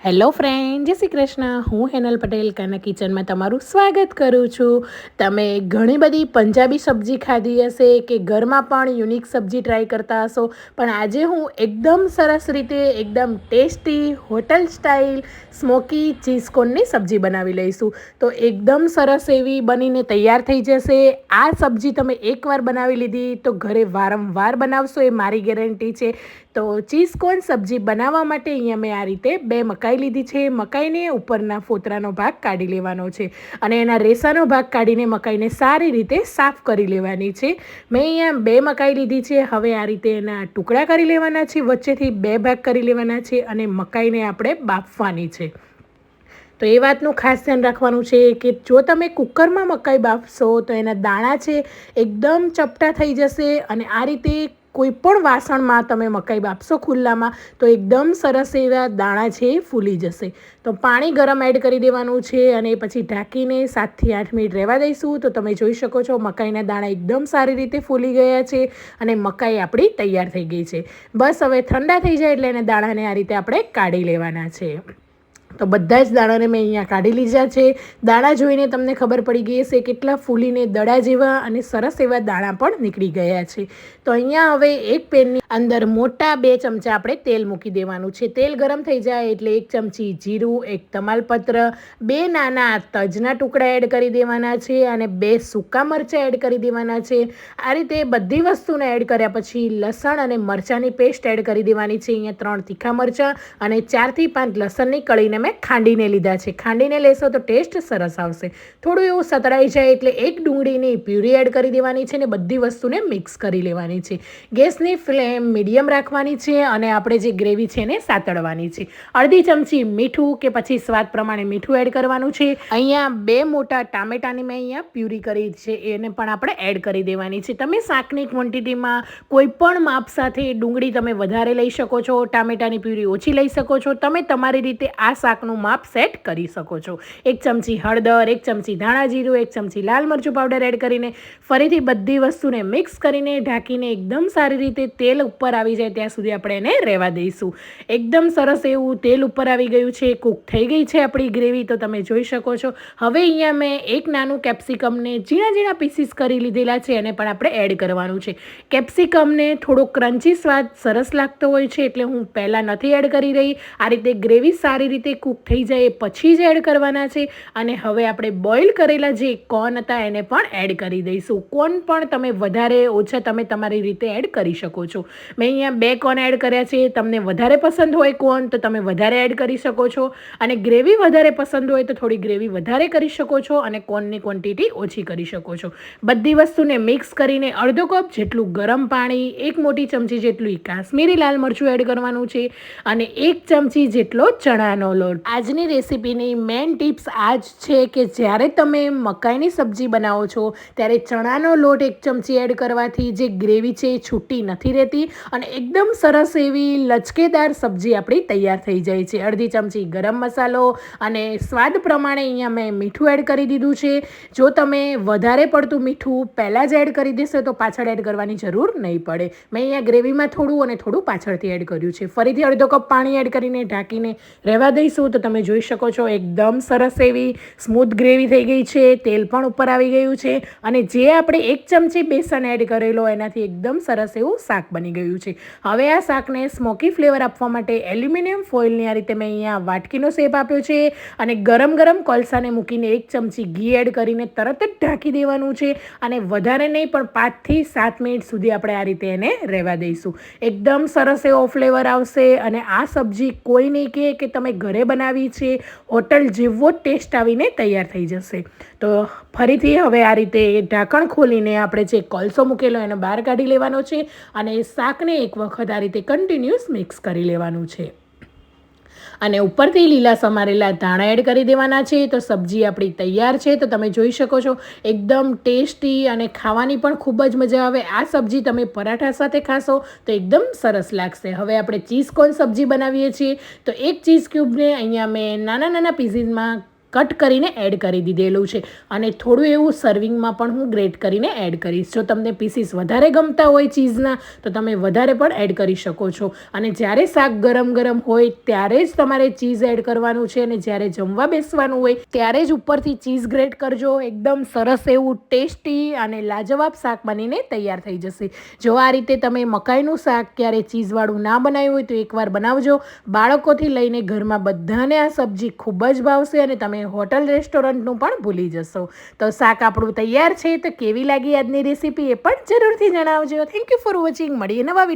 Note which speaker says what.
Speaker 1: Hello friend, જય શ્રી કૃષ્ણ. હું હેનલ પટેલ કાના કિચનમાં તમારું સ્વાગત કરું છું. તમે ઘણી બધી પંજાબી સબ્જી ખાધી હશે કે ઘરમાં પણ યુનિક સબ્જી ટ્રાય કરતા હશો, પણ આજે હું એકદમ સરસ રીતે એકદમ tasty hotel style smoky cheese કોર્નની સબ્જી બનાવી લઈશું. તો એકદમ સરસ એવી બનીને તૈયાર થઈ જશે. આ સબ્જી તમે એકવાર બનાવી લીધી તો ઘરે વારંવાર બનાવશો, એ મારી ગેરંટી છે. તો ચીઝ કોર્ન સબ્જી બનાવવા માટે અહીંયા મેં આ રીતે 2 મકાઈ લીધી છે. મકાઈને ઉપરના ફોતરાનો ભાગ કાઢી લેવાનો છે અને એના રેસાનો ભાગ કાઢીને મકાઈને સારી રીતે સાફ કરી લેવાની છે. મેં અહીંયા 2 મકાઈ લીધી છે. હવે આ રીતે એના ટુકડા કરી લેવાના છે, વચ્ચેથી 2 ભાગ કરી લેવાના છે અને મકાઈને આપણે બાફવાની છે. તો એ વાતનું ખાસ ધ્યાન રાખવાનું છે કે જો તમે કુકરમાં મકાઈ બાફશો તો એના દાણા છે એકદમ ચપટા થઈ જશે અને આ રીતે કોઈ પણ વાસણમાં તમે મકાઈ બાફશો ખુલ્લામાં તો એકદમ સરસ એવા દાણા છે એ ફૂલી જશે. તો પાણી ગરમ એડ કરી દેવાનું છે અને પછી ઢાંકીને 7થી 8 મિનિટ રહેવા દઈશું. તો તમે જોઈ શકો છો મકાઈના દાણા એકદમ સારી રીતે ફૂલી ગયા છે અને મકાઈ આપણી તૈયાર થઈ ગઈ છે. બસ હવે ઠંડા થઈ જાય એટલે એને દાણાને આ રીતે આપણે કાઢી લેવાના છે. તો બધા જ દાણાને મેં અહીંયા કાઢી લીધા છે. દાણા જોઈને તમને ખબર પડી ગઈ હશે કેટલા ફૂલીને દડા જેવા અને સરસ એવા દાણા પણ નીકળી ગયા છે. તો અહીંયા હવે એક પેનની અંદર મોટા 2 ચમચા આપણે તેલ મૂકી દેવાનું છે. તેલ ગરમ થઈ જાય એટલે 1 ચમચી જીરું, 1 તમાલપત્ર, 2 નાના તજના ટુકડા એડ કરી દેવાના છે અને 2 સૂકા મરચાં એડ કરી દેવાના છે. આ રીતે બધી વસ્તુને એડ કર્યા પછી લસણ અને મરચાંની પેસ્ટ એડ કરી દેવાની છે. અહીંયા 3 તીખા મરચાં અને 4થી 5 લસણની કળીને મેં ખાંડીને લીધા છે. ખાંડીને લેશો તો ટેસ્ટ સરસ આવશે. થોડું એવું સતળાઈ જાય એટલે 1 ડુંગળીની પ્યુરી એડ કરી દેવાની છે અને બધી વસ્તુને મિક્સ કરી લેવાની છે. ગેસની ફ્લેમ મીડિયમ રાખવાની છે અને આપણે જે ગ્રેવી છે એને સાતળવાની છે. અડધી ચમચી મીઠું કે પછી સ્વાદ પ્રમાણે મીઠું એડ કરવાનું છે. અહીંયા 2 મોટા ટામેટાની મેં અહીંયા પ્યુરી કરી છે, એને પણ આપણે એડ કરી દેવાની છે. તમે શાકની ક્વોન્ટિટીમાં કોઈ પણ માપ સાથે ડુંગળી તમે વધારે લઈ શકો છો, ટામેટાની પ્યુરી ઓછી લઈ શકો છો. તમે તમારી રીતે આ શાકનું માપ સેટ કરી શકો છો. 1 ચમચી હળદર, 1 ચમચી ધાણા જીરું, 1 ચમચી લાલ મરચું પાવડર એડ કરીને ફરીથી બધી વસ્તુને મિક્સ કરીને ઢાંકીને એકદમ સારી રીતે તેલ ઉપર આવી જાય ત્યાં સુધી આપણે એને રહેવા દઈશું. એકદમ સરસ એવું તેલ ઉપર આવી ગયું છે, કૂક થઈ ગઈ છે આપણી ગ્રેવી, તો તમે જોઈ શકો છો. હવે અહીંયા મેં એક નાનું કેપ્સિકમને ઝીણા ઝીણા પીસીસ કરી લીધેલા છે, એને પણ આપણે એડ કરવાનું છે. કેપ્સિકમને થોડો ક્રન્ચી સ્વાદ સરસ લાગતો હોય છે એટલે હું પહેલાં નથી એડ કરી રહી. આ રીતે ગ્રેવી સારી રીતે કૂક થઈ જાય પછી જ એડ કરવાના છે. અને હવે આપણે બોઇલ કરેલા જે કોર્ન હતા એને પણ એડ કરી દઈશું. કોર્ન પણ તમે વધારે ઓછા તમે તમારી રીતે એડ કરી શકો છો. મેં અહીંયા 2 કોર્ન એડ કર્યા છે. તમને વધારે પસંદ હોય કોર્ન તો તમે વધારે એડ કરી શકો છો અને ગ્રેવી વધારે પસંદ હોય તો થોડી ગ્રેવી વધારે કરી શકો છો અને કોર્નની ક્વોન્ટિટી ઓછી કરી શકો છો. બધી વસ્તુને મિક્સ કરીને અડધો કપ જેટલું ગરમ પાણી, 1 મોટી ચમચી જેટલું કાશ્મીરી લાલ મરચું એડ કરવાનું છે અને 1 ચમચી જેટલો ચણાનો લોટ. આજની રેસીપીની મેઇન ટિપ્સ આ જ છે કે જ્યારે તમે મકાઈની સબ્જી બનાવો છો ત્યારે ચણાનો લોટ 1 ચમચી એડ કરવાથી જે ગ્રેવી છે એ છૂટી નથી રહેતી અને એકદમ સરસ એવી લચકેદાર સબ્જી આપણી તૈયાર થઈ જાય છે. અડધી ચમચી ગરમ મસાલો અને સ્વાદ પ્રમાણે અહીંયા મેં મીઠું એડ કરી દીધું છે. જો તમે વધારે પડતું મીઠું પહેલાં જ એડ કરી દેશો તો પાછળ એડ કરવાની જરૂર નહીં પડે. મેં અહીંયા ગ્રેવીમાં થોડું અને થોડું પાછળથી એડ કર્યું છે. ફરીથી અડધો કપ પાણી એડ કરીને ઢાંકીને રહેવા દઈશું. તો તમે જોઈ શકો છો એકદમ સરસ એવી સ્મૂથ ગ્રેવી થઈ ગઈ છે. તેલ પણ ઉપર આવી ગયું છે અને જે આપણે 1 ચમચી બેસન એડ કરેલો એનાથી એકદમ સરસ એવું શાક બની ગયું છે. હવે આ શાકને સ્મોકી ફ્લેવર આપવા માટે એલ્યુમિનિયમ ફોઇલની આ રીતે મેં અહીંયા વાટકીનો શેપ આપ્યો છે અને ગરમ કોલસાને મૂકીને 1 ચમચી ઘી એડ કરીને તરત જ ઢાંકી દેવાનું છે અને વધારે નહીં પણ 5થી 7 મિનિટ સુધી આપણે આ રીતે એને રહેવા દઈશું. એકદમ સરસ એવો ફ્લેવર આવશે અને આ સબ્જી કોઈ નહીં કે તમે ઘરે બનાવી છે, હોટલ જેવો જ ટેસ્ટ આવીને તૈયાર થઈ જશે. તો ફરીથી હવે આ રીતે ઢાંકણ ખોલીને આપણે જે કોલસો મૂકેલો એને બહાર કાઢી લેવાનો છે અને શાકને એક વખત આ રીતે કન્ટિન્યુઅસ મિક્સ કરી લેવાનું છે અને ઉપરથી લીલા સમારેલા ધાણા એડ કરી દેવાના છે. તો સબ્જી આપણી તૈયાર છે. તો તમે જોઈ શકો છો એકદમ ટેસ્ટી અને ખાવાની પણ ખૂબ જ મજા આવે. આ સબ્જી તમે પરાઠા સાથે ખાશો તો એકદમ સરસ લાગશે. હવે આપણે ચીઝ કોર્ન સબ્જી બનાવીએ છીએ. તો 1 ચીઝ ક્યુબને અહીંયા મેં નાના પીસીસમાં કટ કરીને એડ કરી દીધેલું છે. અને થોડું એવું સર્વિંગમાં પણ હું ગ્રેટ કરીને એડ કરીશ. જો તમને પીસીસ વધારે ગમતા હોય ચીઝના તો તમે વધારે પણ એડ કરી શકો છો. અને જ્યારે શાક ગરમ ગરમ હોય ત્યારે જ તમારે ચીઝ એડ કરવાનું છે અને જ્યારે જમવા બેસવાનું હોય ત્યારે જ ઉપરથી ચીઝ ગ્રેટ કરજો. એકદમ સરસ એવું ટેસ્ટી અને લાજવાબ શાક બનીને તૈયાર થઈ જશે. જો આ રીતે તમે મકાઈનું શાક ક્યારે ચીઝવાળું ના બનાવ્યું હોય તો એકવાર બનાવજો. બાળકોથી લઈને ઘરમાં બધાને આ સબ્જી ખૂબ જ ભાવશે અને તમે હોટલ રેસ્ટોરન્ટનું પણ ભૂલી જશો. તો શાક આપણું તૈયાર છે. તો કેવી લાગી આજની રેસીપી એ પણ જરૂરથી જણાવજો. Thank you for watching. મળીએ નવા